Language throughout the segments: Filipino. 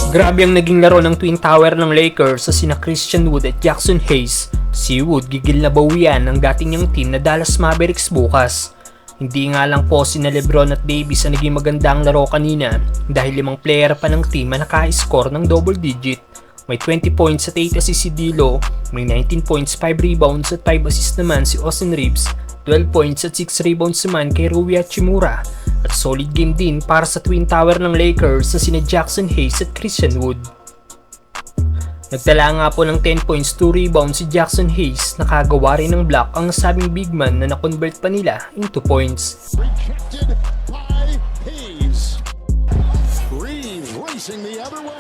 Grabe ang naging laro ng Twin Tower ng Lakers sa sina Christian Wood at Jackson Hayes. Si Wood gigil na bawian ng dating niyang team na Dallas Mavericks bukas. Hindi nga lang po sina LeBron at Davis ang naging magandang laro kanina dahil 5 player pa ng team na naka-score ng double digit. May 20 points at 8 assists si D'Lo, may 19 points, 5 rebounds at 5 assists naman si Austin Reeves, 12 points at 6 rebounds naman kay Rui Hachimura. At solid game din para sa Twin Tower ng Lakers sa sina Jackson Hayes at Christian Wood. Nagtala nga po ng 10 points, 2 rebounds si Jackson Hayes, nakagawa rin ng block ang nasabing big man na na-convert pa nila into points. Rejected by Hayes. Reeves racing the other way.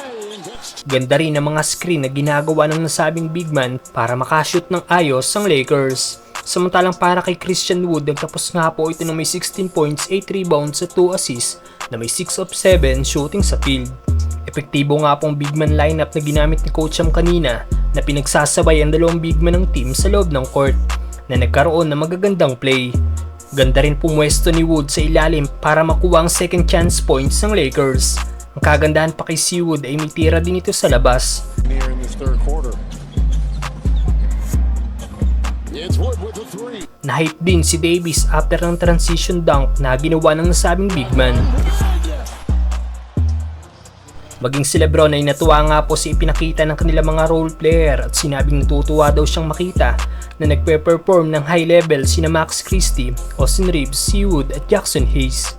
Ganda rin ang mga screen na ginagawa ng nasabing big man para makashoot ng ayos ang Lakers. Samantalang para kay Christian Wood, nagtapos nga po ito ng may 16 points, 8 rebounds at 2 assists na may 6 of 7 shooting sa field. Epektibo nga pong big man lineup na ginamit ni Coach Am kanina na pinagsasabay ang dalawang big man ng team sa loob ng court na nagkaroon ng magagandang play. Ganda rin pumwesto ni Wood sa ilalim para makuha ang second chance points ng Lakers. Ang kagandahan pa kay si Wood ay may tira din ito sa labas. Na-hype din si Davis after ng transition dunk na ginawa ng nasabing big man. Maging si LeBron ay natuwa nga po sa ipinakita ng kanilang mga role player at sinabing natutuwa daw siyang makita na nagpe-perform ng high level sina Max Christie, Austin Reeves, si Wood at Jackson Hayes.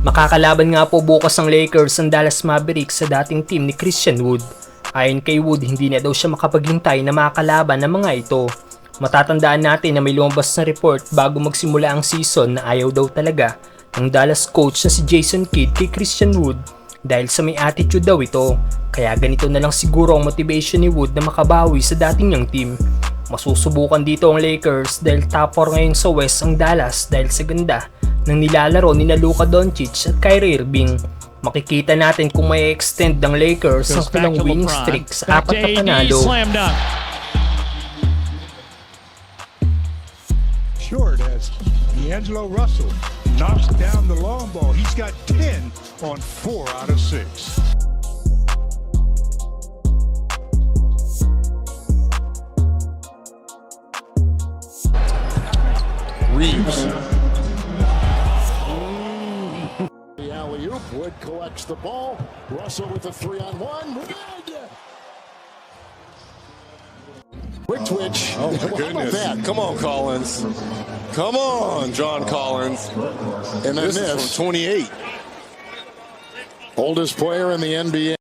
Makakalaban nga po bukas ang Lakers ang Dallas Mavericks sa dating team ni Christian Wood. Ayon kay Wood, hindi na daw siya makapaghintay na makakalaban ng mga ito. Matatandaan natin na may lumabas na report bago magsimula ang season na ayaw daw talaga ng Dallas coach na si Jason Kidd kay Christian Wood dahil sa may attitude daw ito. Kaya ganito na lang siguro ang motivation ni Wood na makabawi sa dating niyang team. Masusubukan dito ang Lakers dahil top 4 ngayon sa West ang Dallas dahil sa ganda ng nilalaro ni Luka Doncic at Kyrie Irving. Makikita natin kung may extend ng Lakers ang kanilang winning streak sa 4 na panalo. Short as D'Angelo Russell knocks down the long ball. He's got 10 on 4 out of 6. Reeves. The alley-oop. Wood collects the ball. Russell with a 3-on-1. Wood. Quick twitch. Oh my goodness. Come on, Collins. Come on, John Collins. And then this is from 28. Oldest player in the NBA.